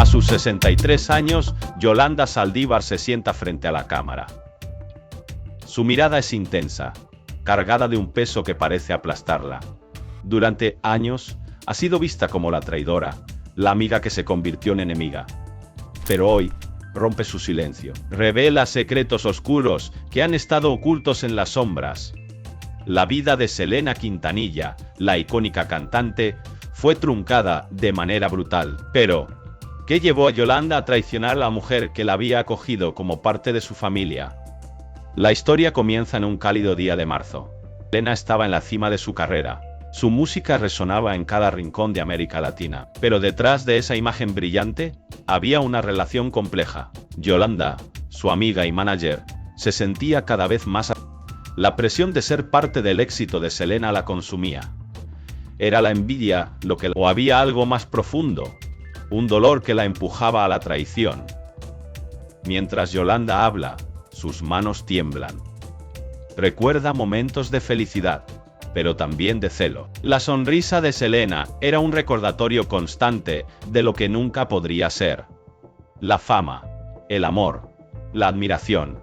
A sus 63 años, Yolanda Saldívar se sienta frente a la cámara. Su mirada es intensa, cargada de un peso que parece aplastarla. Durante años, ha sido vista como la traidora, la amiga que se convirtió en enemiga. Pero hoy, rompe su silencio. Revela secretos oscuros que han estado ocultos en las sombras. La vida de Selena Quintanilla, la icónica cantante, fue truncada de manera brutal. Pero, ¿qué llevó a Yolanda a traicionar a la mujer que la había acogido como parte de su familia? La historia comienza en un cálido día de marzo. Selena estaba en la cima de su carrera. Su música resonaba en cada rincón de América Latina. Pero detrás de esa imagen brillante, había una relación compleja. Yolanda, su amiga y manager, se sentía cada vez más. La presión de ser parte del éxito de Selena la consumía. ¿Era la envidia o había algo más profundo? Un dolor que la empujaba a la traición. Mientras Yolanda habla, sus manos tiemblan. Recuerda momentos de felicidad, pero también de celo. La sonrisa de Selena era un recordatorio constante de lo que nunca podría ser. La fama, el amor, la admiración.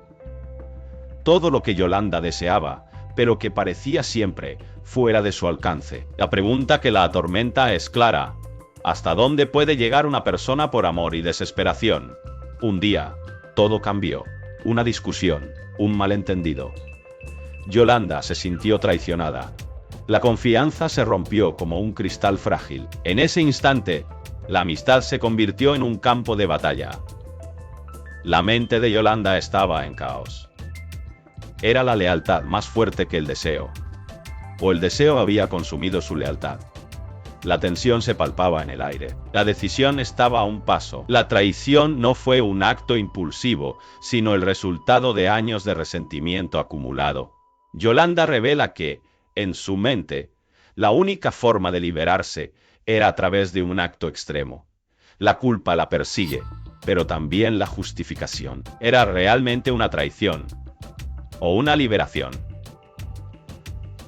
Todo lo que Yolanda deseaba, pero que parecía siempre fuera de su alcance. La pregunta que la atormenta es clara. ¿Hasta dónde puede llegar una persona por amor y desesperación? Un día, todo cambió. Una discusión, un malentendido. Yolanda se sintió traicionada. La confianza se rompió como un cristal frágil. En ese instante, la amistad se convirtió en un campo de batalla. La mente de Yolanda estaba en caos. ¿Era la lealtad más fuerte que el deseo? ¿O el deseo había consumido su lealtad? La tensión se palpaba en el aire. La decisión estaba a un paso. La traición no fue un acto impulsivo, sino el resultado de años de resentimiento acumulado. Yolanda revela que, en su mente, la única forma de liberarse era a través de un acto extremo. La culpa la persigue, pero también la justificación. ¿Era realmente una traición o una liberación?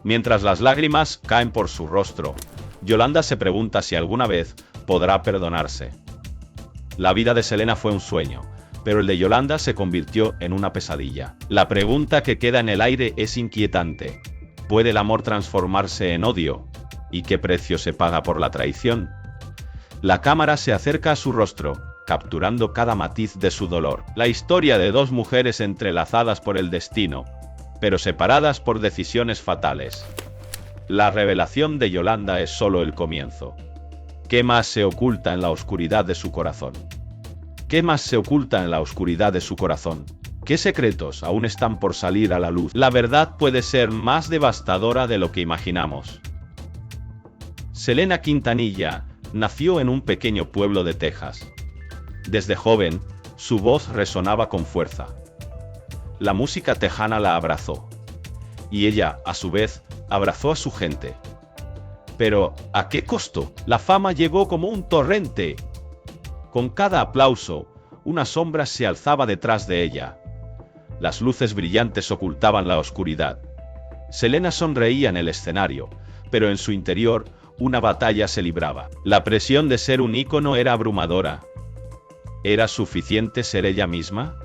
Mientras las lágrimas caen por su rostro, Yolanda se pregunta si alguna vez podrá perdonarse. La vida de Selena fue un sueño, pero el de Yolanda se convirtió en una pesadilla. La pregunta que queda en el aire es inquietante. ¿Puede el amor transformarse en odio? ¿Y qué precio se paga por la traición? La cámara se acerca a su rostro, capturando cada matiz de su dolor. La historia de dos mujeres entrelazadas por el destino, pero separadas por decisiones fatales. La revelación de Yolanda es solo el comienzo. ¿Qué más se oculta en la oscuridad de su corazón? ¿Qué más se oculta en la oscuridad de su corazón? ¿Qué secretos aún están por salir a la luz? La verdad puede ser más devastadora de lo que imaginamos. Selena Quintanilla nació en un pequeño pueblo de Texas. Desde joven, su voz resonaba con fuerza. La música tejana la abrazó. Y ella, a su vez, abrazó a su gente. Pero, ¿a qué costo? La fama llegó como un torrente. Con cada aplauso, una sombra se alzaba detrás de ella. Las luces brillantes ocultaban la oscuridad. Selena sonreía en el escenario, pero en su interior, una batalla se libraba. La presión de ser un ícono era abrumadora. ¿Era suficiente ser ella misma?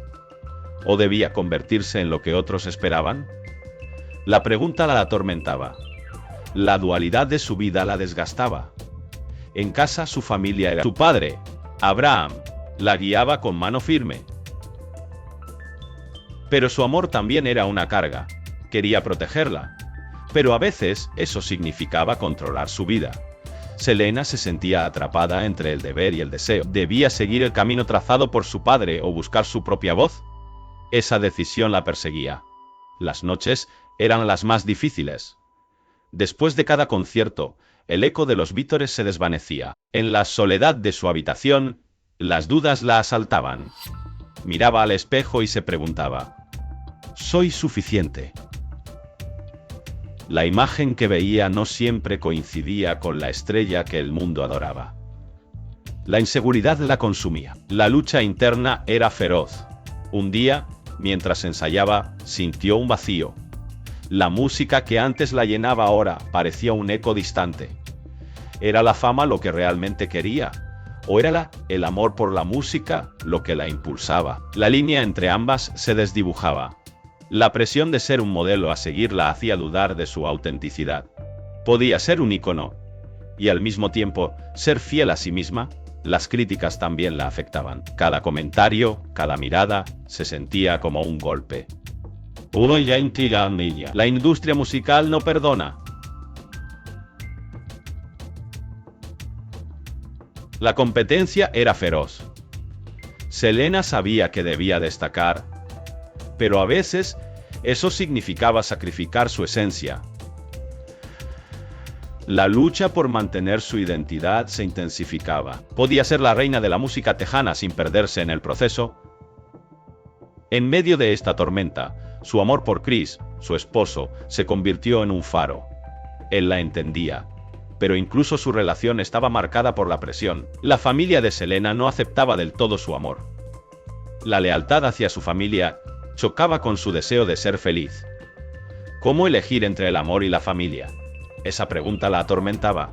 ¿O debía convertirse en lo que otros esperaban? La pregunta la atormentaba. La dualidad de su vida la desgastaba. En casa su familia era su padre, Abraham, la guiaba con mano firme. Pero su amor también era una carga. Quería protegerla. Pero a veces eso significaba controlar su vida. Selena se sentía atrapada entre el deber y el deseo. ¿Debía seguir el camino trazado por su padre o buscar su propia voz? Esa decisión la perseguía. Las noches eran las más difíciles. Después de cada concierto, el eco de los vítores se desvanecía. En la soledad de su habitación, las dudas la asaltaban. Miraba al espejo y se preguntaba: ¿soy suficiente? La imagen que veía no siempre coincidía con la estrella que el mundo adoraba. La inseguridad la consumía. La lucha interna era feroz. Un día, mientras ensayaba, sintió un vacío. La música que antes la llenaba ahora parecía un eco distante. ¿Era la fama lo que realmente quería? ¿O era el amor por la música lo que la impulsaba? La línea entre ambas se desdibujaba. La presión de ser un modelo a seguir la hacía dudar de su autenticidad. Podía ser un ícono y al mismo tiempo ser fiel a sí misma. Las críticas también la afectaban. Cada comentario, cada mirada, se sentía como un golpe. La industria musical no perdona. La competencia era feroz. Selena sabía que debía destacar, pero a veces eso significaba sacrificar su esencia. La lucha por mantener su identidad se intensificaba. Podía ser la reina de la música tejana sin perderse en el proceso. En medio de esta tormenta, su amor por Chris, su esposo, se convirtió en un faro. Él la entendía, pero incluso su relación estaba marcada por la presión. La familia de Selena no aceptaba del todo su amor. La lealtad hacia su familia chocaba con su deseo de ser feliz. ¿Cómo elegir entre el amor y la familia? Esa pregunta la atormentaba.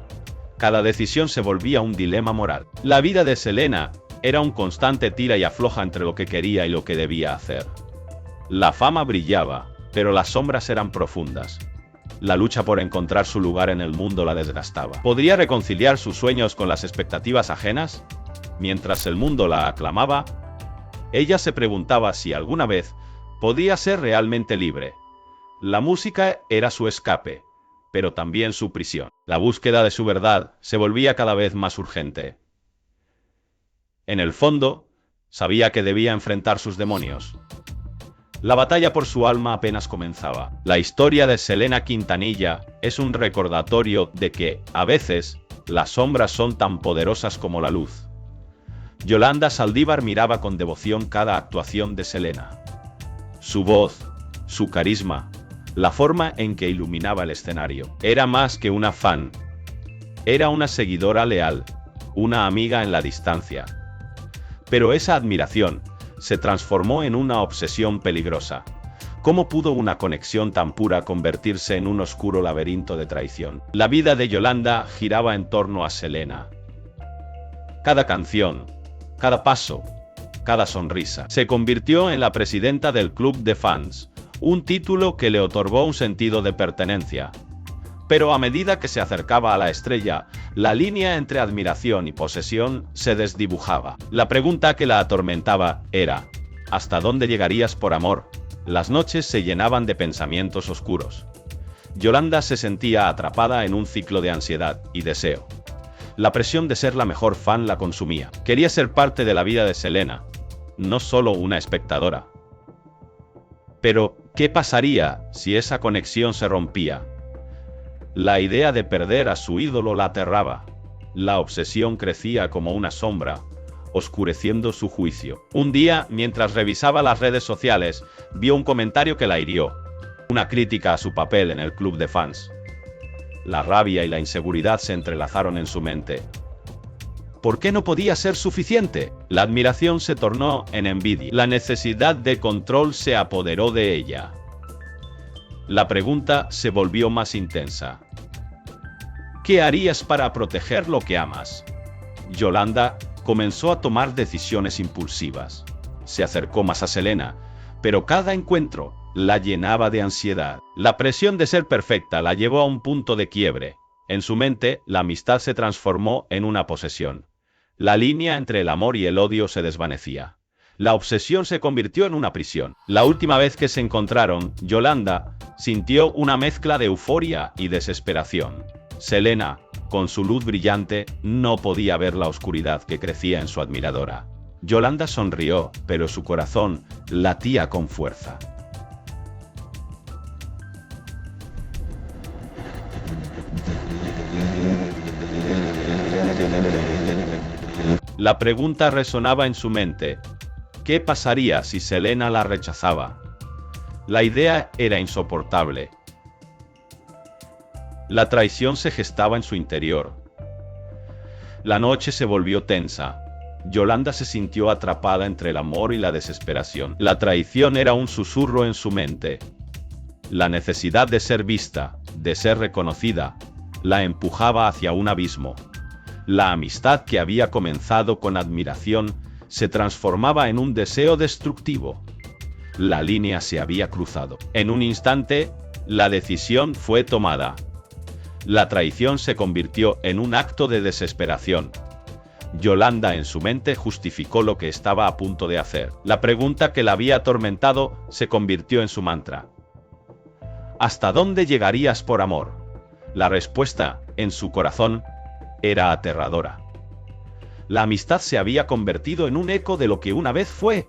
Cada decisión se volvía un dilema moral. La vida de Selena era un constante tira y afloja entre lo que quería y lo que debía hacer. La fama brillaba, pero las sombras eran profundas. La lucha por encontrar su lugar en el mundo la desgastaba. ¿Podría reconciliar sus sueños con las expectativas ajenas? Mientras el mundo la aclamaba, ella se preguntaba si alguna vez podía ser realmente libre. La música era su escape, pero también su prisión. La búsqueda de su verdad se volvía cada vez más urgente. En el fondo, sabía que debía enfrentar sus demonios. La batalla por su alma apenas comenzaba. La historia de Selena Quintanilla es un recordatorio de que, a veces, las sombras son tan poderosas como la luz. Yolanda Saldívar miraba con devoción cada actuación de Selena. Su voz, su carisma, la forma en que iluminaba el escenario. Era más que una fan. Era una seguidora leal, una amiga en la distancia. Pero esa admiración se transformó en una obsesión peligrosa. ¿Cómo pudo una conexión tan pura convertirse en un oscuro laberinto de traición? La vida de Yolanda giraba en torno a Selena. Cada canción, cada paso, cada sonrisa, se convirtió en la presidenta del club de fans, un título que le otorgó un sentido de pertenencia. Pero a medida que se acercaba a la estrella, la línea entre admiración y posesión se desdibujaba. La pregunta que la atormentaba era, ¿hasta dónde llegarías por amor? Las noches se llenaban de pensamientos oscuros. Yolanda se sentía atrapada en un ciclo de ansiedad y deseo. La presión de ser la mejor fan la consumía. Quería ser parte de la vida de Selena, no solo una espectadora. Pero, ¿qué pasaría si esa conexión se rompía? La idea de perder a su ídolo la aterraba. La obsesión crecía como una sombra, oscureciendo su juicio. Un día, mientras revisaba las redes sociales, vio un comentario que la hirió. Una crítica a su papel en el club de fans. La rabia y la inseguridad se entrelazaron en su mente. ¿Por qué no podía ser suficiente? La admiración se tornó en envidia. La necesidad de control se apoderó de ella. La pregunta se volvió más intensa. ¿Qué harías para proteger lo que amas? Yolanda comenzó a tomar decisiones impulsivas. Se acercó más a Selena, pero cada encuentro la llenaba de ansiedad. La presión de ser perfecta la llevó a un punto de quiebre. En su mente, la amistad se transformó en una posesión. La línea entre el amor y el odio se desvanecía. La obsesión se convirtió en una prisión. La última vez que se encontraron, Yolanda sintió una mezcla de euforia y desesperación. Selena, con su luz brillante, no podía ver la oscuridad que crecía en su admiradora. Yolanda sonrió, pero su corazón latía con fuerza. La pregunta resonaba en su mente. ¿Qué pasaría si Selena la rechazaba? La idea era insoportable. La traición se gestaba en su interior. La noche se volvió tensa. Yolanda se sintió atrapada entre el amor y la desesperación. La traición era un susurro en su mente. La necesidad de ser vista, de ser reconocida, la empujaba hacia un abismo. La amistad que había comenzado con admiración se transformaba en un deseo destructivo. La línea se había cruzado. En un instante, la decisión fue tomada. La traición se convirtió en un acto de desesperación. Yolanda en su mente justificó lo que estaba a punto de hacer. La pregunta que la había atormentado se convirtió en su mantra. ¿Hasta dónde llegarías por amor? La respuesta, en su corazón, era aterradora. La amistad se había convertido en un eco de lo que una vez fue.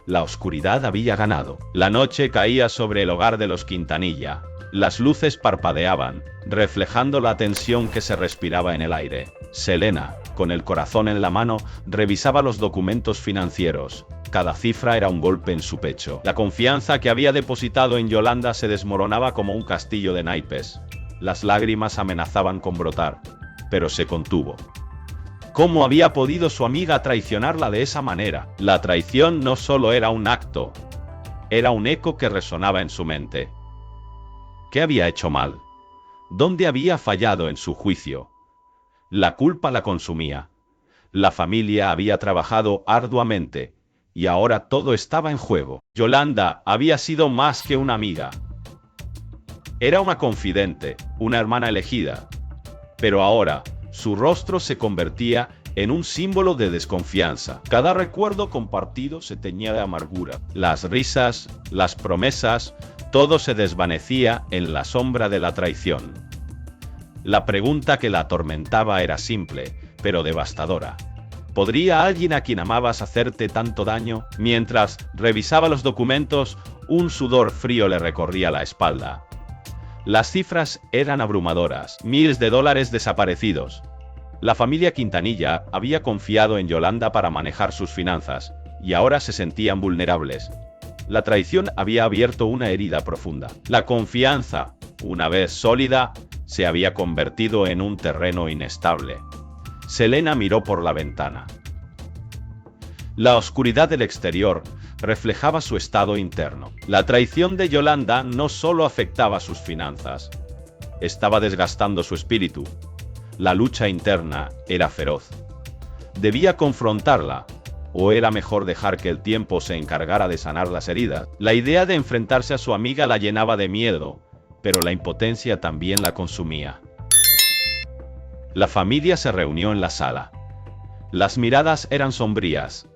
La oscuridad había ganado. La noche caía sobre el hogar de los Quintanilla. Las luces parpadeaban, reflejando la tensión que se respiraba en el aire. Selena, con el corazón en la mano, revisaba los documentos financieros. Cada cifra era un golpe en su pecho. La confianza que había depositado en Yolanda se desmoronaba como un castillo de naipes. Las lágrimas amenazaban con brotar, pero se contuvo. ¿Cómo había podido su amiga traicionarla de esa manera? La traición no solo era un acto, era un eco que resonaba en su mente. ¿Qué había hecho mal? ¿Dónde había fallado en su juicio? La culpa la consumía. La familia había trabajado arduamente, y ahora todo estaba en juego. Yolanda había sido más que una amiga. Era una confidente, una hermana elegida. Pero ahora, su rostro se convertía en un símbolo de desconfianza. Cada recuerdo compartido se teñía de amargura. Las risas, las promesas, todo se desvanecía en la sombra de la traición. La pregunta que la atormentaba era simple, pero devastadora. ¿Podría alguien a quien amabas hacerte tanto daño? Mientras revisaba los documentos, un sudor frío le recorría la espalda. Las cifras eran abrumadoras, miles de dólares desaparecidos. La familia Quintanilla había confiado en Yolanda para manejar sus finanzas, y ahora se sentían vulnerables. La traición había abierto una herida profunda. La confianza, una vez sólida, se había convertido en un terreno inestable. Selena miró por la ventana. La oscuridad del exterior reflejaba su estado interno. La traición de Yolanda no solo afectaba sus finanzas, estaba desgastando su espíritu. La lucha interna era feroz. Debía confrontarla, o era mejor dejar que el tiempo se encargara de sanar las heridas. La idea de enfrentarse a su amiga la llenaba de miedo, pero la impotencia también la consumía. La familia se reunió en la sala. Las miradas eran sombrías.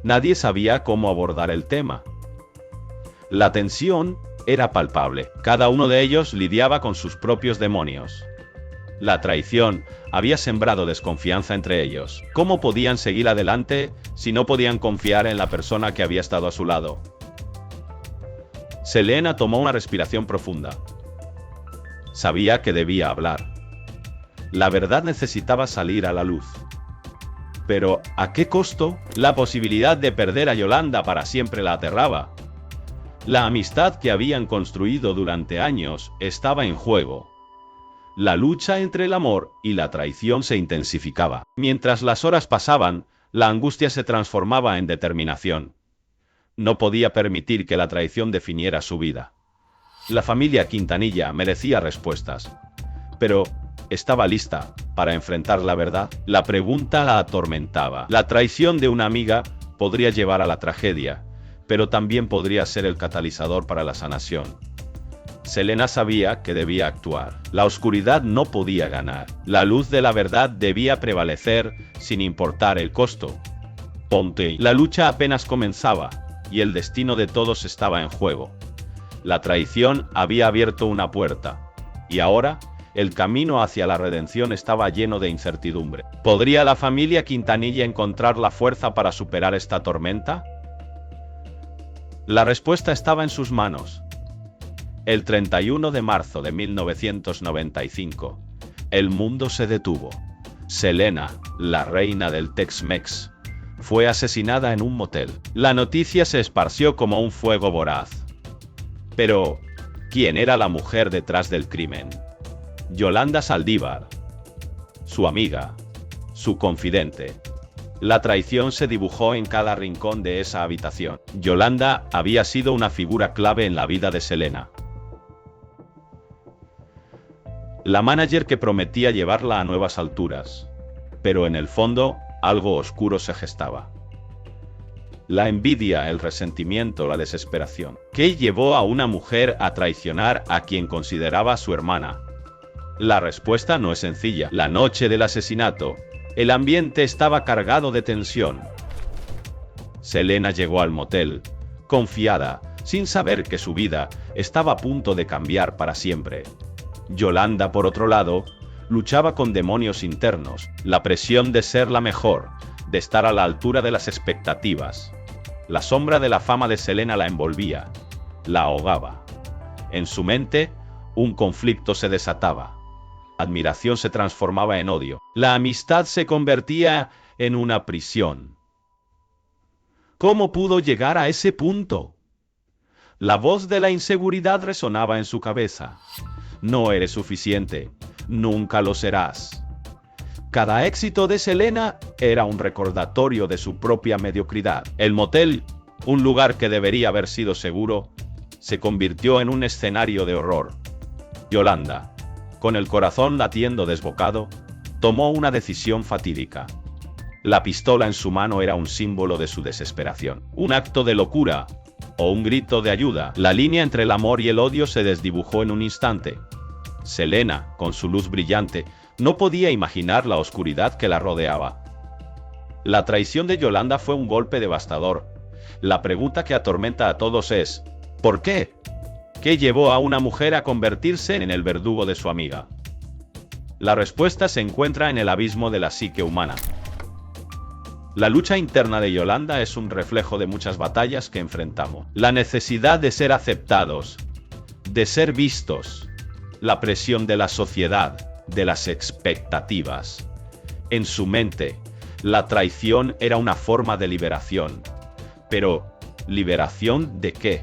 Nadie sabía cómo abordar el tema. La tensión era palpable. Cada uno de ellos lidiaba con sus propios demonios. La traición había sembrado desconfianza entre ellos. ¿Cómo podían seguir adelante si no podían confiar en la persona que había estado a su lado? Selena tomó una respiración profunda. Sabía que debía hablar. La verdad necesitaba salir a la luz. Pero, ¿a qué costo? La posibilidad de perder a Yolanda para siempre la aterraba. La amistad que habían construido durante años estaba en juego. La lucha entre el amor y la traición se intensificaba. Mientras las horas pasaban, la angustia se transformaba en determinación. No podía permitir que la traición definiera su vida. La familia Quintanilla merecía respuestas. Pero, ¿estaba lista para enfrentar la verdad? La pregunta la atormentaba. La traición de una amiga podría llevar a la tragedia, pero también podría ser el catalizador para la sanación. Selena sabía que debía actuar. La oscuridad no podía ganar. La luz de la verdad debía prevalecer sin importar el costo. La lucha apenas comenzaba, y el destino de todos estaba en juego. La traición había abierto una puerta, y ahora el camino hacia la redención estaba lleno de incertidumbre. ¿Podría la familia Quintanilla encontrar la fuerza para superar esta tormenta? La respuesta estaba en sus manos. El 31 de marzo de 1995, el mundo se detuvo. Selena, la reina del Tex-Mex, fue asesinada en un motel. La noticia se esparció como un fuego voraz. Pero, ¿quién era la mujer detrás del crimen? Yolanda Saldívar, su amiga, su confidente. La traición se dibujó en cada rincón de esa habitación. Yolanda había sido una figura clave en la vida de Selena. La manager que prometía llevarla a nuevas alturas. pero en el fondo algo oscuro se gestaba. La envidia, el resentimiento, la desesperación. ¿Qué llevó a una mujer a traicionar a quien consideraba su hermana? La respuesta no es sencilla. La noche del asesinato, el ambiente estaba cargado de tensión. Selena llegó al motel, confiada, sin saber que su vida estaba a punto de cambiar para siempre. Yolanda, por otro lado, luchaba con demonios internos, la presión de ser la mejor, de estar a la altura de las expectativas. La sombra de la fama de Selena la envolvía, la ahogaba. En su mente, un conflicto se desataba. Admiración se transformaba en odio. La amistad se convertía en una prisión. ¿Cómo pudo llegar a ese punto? La voz de la inseguridad resonaba en su cabeza. No eres suficiente, nunca lo serás. Cada éxito de Selena era un recordatorio de su propia mediocridad. El motel, un lugar que debería haber sido seguro, se convirtió en un escenario de horror. Yolanda, con el corazón latiendo desbocado, tomó una decisión fatídica. La pistola en su mano era un símbolo de su desesperación. Un acto de locura o un grito de ayuda. La línea entre el amor y el odio se desdibujó en un instante. Selena, con su luz brillante, no podía imaginar la oscuridad que la rodeaba. La traición de Yolanda fue un golpe devastador. La pregunta que atormenta a todos es, ¿por qué? ¿Qué llevó a una mujer a convertirse en el verdugo de su amiga? La respuesta se encuentra en el abismo de la psique humana. La lucha interna de Yolanda es un reflejo de muchas batallas que enfrentamos. La necesidad de ser aceptados, de ser vistos, la presión de la sociedad, de las expectativas. En su mente, la traición era una forma de liberación. Pero, ¿liberación de qué?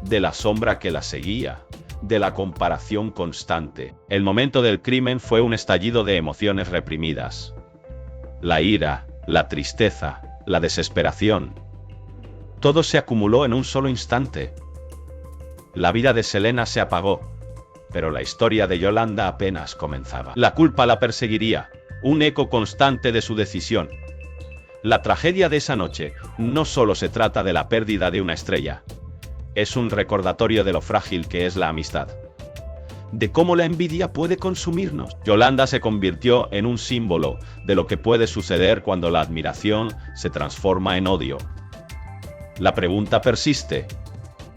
De la sombra que la seguía, de la comparación constante. El momento del crimen fue un estallido de emociones reprimidas. La ira, la tristeza, la desesperación. Todo se acumuló en un solo instante. La vida de Selena se apagó, pero la historia de Yolanda apenas comenzaba. La culpa la perseguiría, un eco constante de su decisión. La tragedia de esa noche no solo se trata de la pérdida de una estrella, es un recordatorio de lo frágil que es la amistad, de cómo la envidia puede consumirnos. Yolanda se convirtió en un símbolo de lo que puede suceder cuando la admiración se transforma en odio. La pregunta persiste,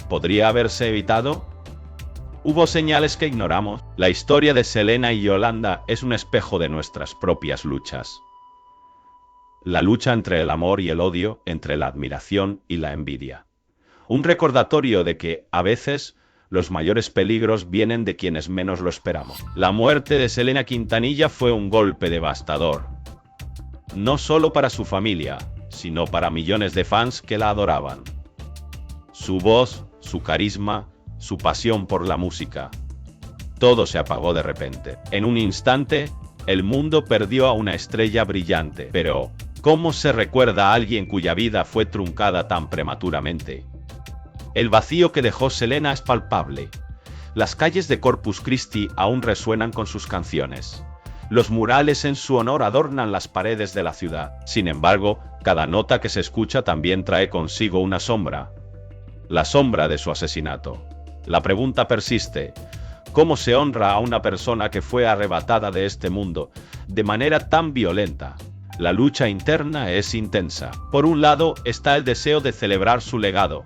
¿podría haberse evitado? ¿Hubo señales que ignoramos? La historia de Selena y Yolanda es un espejo de nuestras propias luchas. La lucha entre el amor y el odio, entre la admiración y la envidia. Un recordatorio de que, a veces, los mayores peligros vienen de quienes menos lo esperamos. La muerte de Selena Quintanilla fue un golpe devastador. No solo para su familia, sino para millones de fans que la adoraban. Su voz, su carisma, su pasión por la música. Todo se apagó de repente. En un instante, el mundo perdió a una estrella brillante. Pero, ¿cómo se recuerda a alguien cuya vida fue truncada tan prematuramente? El vacío que dejó Selena es palpable. Las calles de Corpus Christi aún resuenan con sus canciones. Los murales en su honor adornan las paredes de la ciudad. Sin embargo, cada nota que se escucha también trae consigo una sombra. La sombra de su asesinato. La pregunta persiste. ¿Cómo se honra a una persona que fue arrebatada de este mundo de manera tan violenta? La lucha interna es intensa. Por un lado está el deseo de celebrar su legado,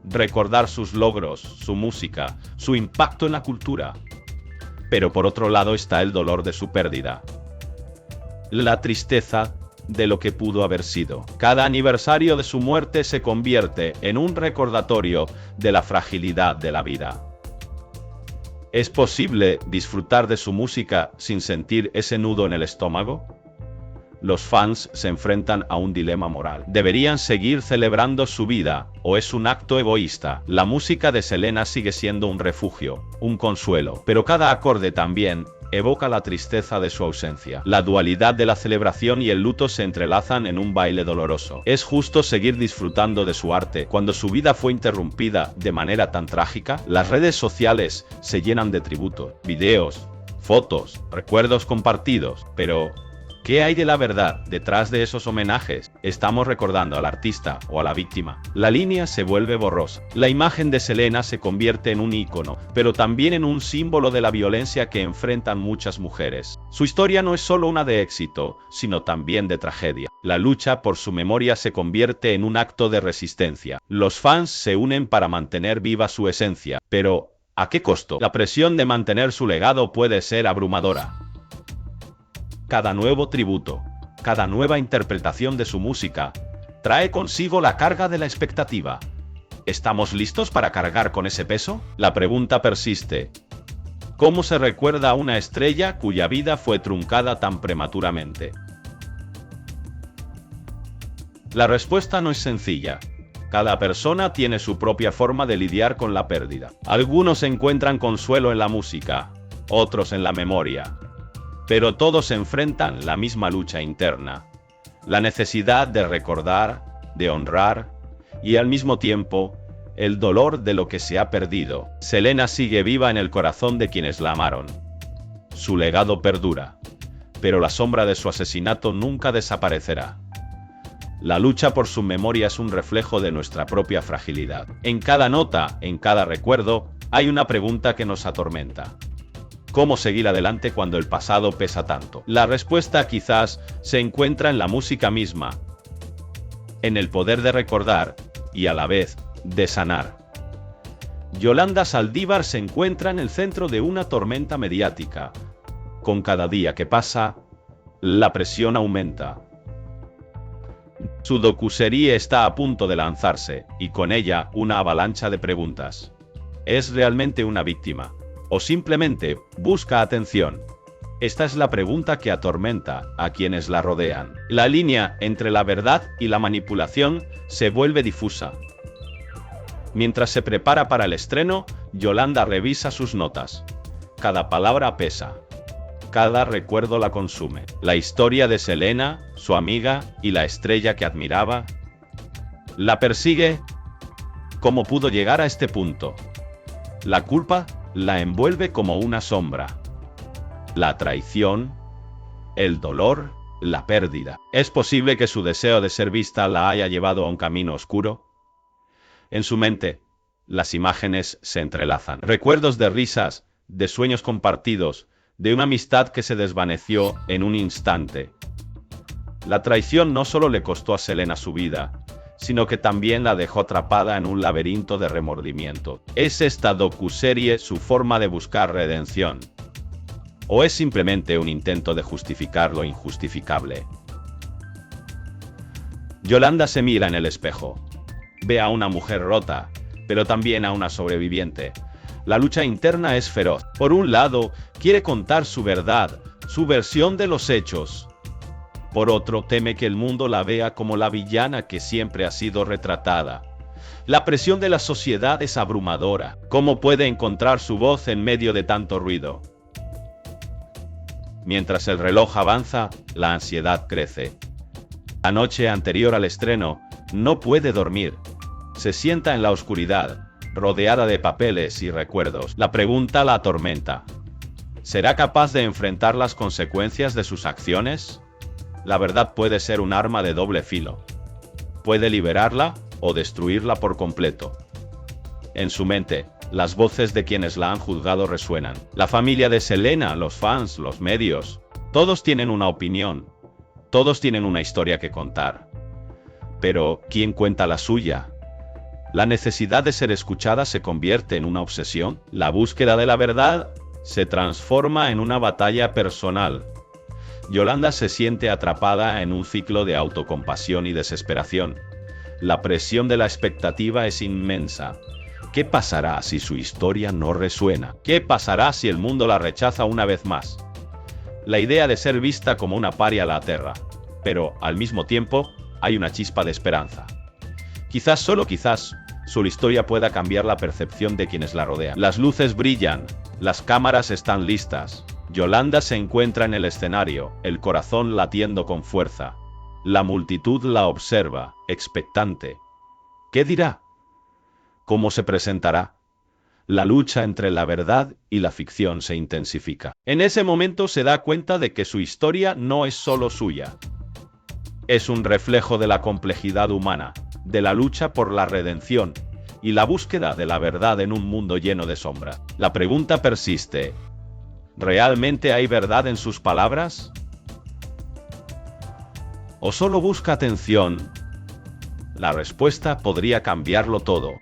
recordar sus logros, su música, su impacto en la cultura. Pero por otro lado está el dolor de su pérdida. La tristeza de lo que pudo haber sido. Cada aniversario de su muerte se convierte en un recordatorio de la fragilidad de la vida. ¿Es posible disfrutar de su música sin sentir ese nudo en el estómago? Los fans se enfrentan a un dilema moral. ¿Deberían seguir celebrando su vida o es un acto egoísta? La música de Selena sigue siendo un refugio, un consuelo, pero cada acorde también evoca la tristeza de su ausencia. La dualidad de la celebración y el luto se entrelazan en un baile doloroso. ¿Es justo seguir disfrutando de su arte cuando su vida fue interrumpida de manera tan trágica? Las redes sociales se llenan de tributos, videos, fotos, recuerdos compartidos, pero ¿Qué hay de la verdad detrás de esos homenajes? ¿Estamos recordando al artista o a la víctima? La línea se vuelve borrosa. La imagen de Selena se convierte en un ícono, pero también en un símbolo de la violencia que enfrentan muchas mujeres. Su historia no es solo una de éxito, sino también de tragedia. La lucha por su memoria se convierte en un acto de resistencia. Los fans se unen para mantener viva su esencia, pero ¿a qué costo? La presión de mantener su legado puede ser abrumadora. Cada nuevo tributo, cada nueva interpretación de su música, trae consigo la carga de la expectativa. ¿Estamos listos para cargar con ese peso? La pregunta persiste. ¿Cómo se recuerda a una estrella cuya vida fue truncada tan prematuramente? La respuesta no es sencilla. Cada persona tiene su propia forma de lidiar con la pérdida. Algunos encuentran consuelo en la música, otros en la memoria. Pero todos enfrentan la misma lucha interna, la necesidad de recordar, de honrar, y al mismo tiempo, el dolor de lo que se ha perdido. Selena sigue viva en el corazón de quienes la amaron. Su legado perdura, pero la sombra de su asesinato nunca desaparecerá. La lucha por su memoria es un reflejo de nuestra propia fragilidad. En cada nota, en cada recuerdo, hay una pregunta que nos atormenta. ¿Cómo seguir adelante cuando el pasado pesa tanto? La respuesta quizás se encuentra en la música misma, en el poder de recordar y a la vez de sanar. Yolanda Saldívar se encuentra en el centro de una tormenta mediática. Con cada día que pasa, la presión aumenta. Su docuserie está a punto de lanzarse, y con ella una avalancha de preguntas. ¿Es realmente una víctima? ¿O simplemente busca atención? Esta es la pregunta que atormenta a quienes la rodean. La línea entre la verdad y la manipulación se vuelve difusa. Mientras se prepara para el estreno, Yolanda revisa sus notas. Cada palabra pesa. Cada recuerdo la consume. La historia de Selena, su amiga y la estrella que admiraba, la persigue. ¿Cómo pudo llegar a este punto? La culpa la envuelve como una sombra. La traición, el dolor, la pérdida. ¿Es posible que su deseo de ser vista la haya llevado a un camino oscuro? En su mente, las imágenes se entrelazan. Recuerdos de risas, de sueños compartidos, de una amistad que se desvaneció en un instante. La traición no solo le costó a Selena su vida, sino que también la dejó atrapada en un laberinto de remordimiento. ¿Es esta docuserie su forma de buscar redención? ¿O es simplemente un intento de justificar lo injustificable? Yolanda se mira en el espejo. Ve a una mujer rota, pero también a una sobreviviente. La lucha interna es feroz. Por un lado, quiere contar su verdad, su versión de los hechos. Por otro, teme que el mundo la vea como la villana que siempre ha sido retratada. La presión de la sociedad es abrumadora. ¿Cómo puede encontrar su voz en medio de tanto ruido? Mientras el reloj avanza, la ansiedad crece. La noche anterior al estreno, no puede dormir. Se sienta en la oscuridad, rodeada de papeles y recuerdos. La pregunta la atormenta. ¿Será capaz de enfrentar las consecuencias de sus acciones? La verdad puede ser un arma de doble filo. Puede liberarla o destruirla por completo. En su mente, las voces de quienes la han juzgado resuenan. La familia de Selena, los fans, los medios, todos tienen una opinión. Todos tienen una historia que contar. Pero, ¿quién cuenta la suya? La necesidad de ser escuchada se convierte en una obsesión. La búsqueda de la verdad se transforma en una batalla personal. Yolanda se siente atrapada en un ciclo de autocompasión y desesperación. La presión de la expectativa es inmensa. ¿Qué pasará si su historia no resuena? ¿Qué pasará si el mundo la rechaza una vez más? La idea de ser vista como una paria la aterra, pero al mismo tiempo hay una chispa de esperanza. Quizás, solo quizás, su historia pueda cambiar la percepción de quienes la rodean. Las luces brillan, las cámaras están listas. Yolanda se encuentra en el escenario, el corazón latiendo con fuerza. La multitud la observa, expectante. ¿Qué dirá? ¿Cómo se presentará? La lucha entre la verdad y la ficción se intensifica. En ese momento se da cuenta de que su historia no es solo suya. Es un reflejo de la complejidad humana, de la lucha por la redención y la búsqueda de la verdad en un mundo lleno de sombra. La pregunta persiste: ¿realmente hay verdad en sus palabras? ¿O solo busca atención? La respuesta podría cambiarlo todo.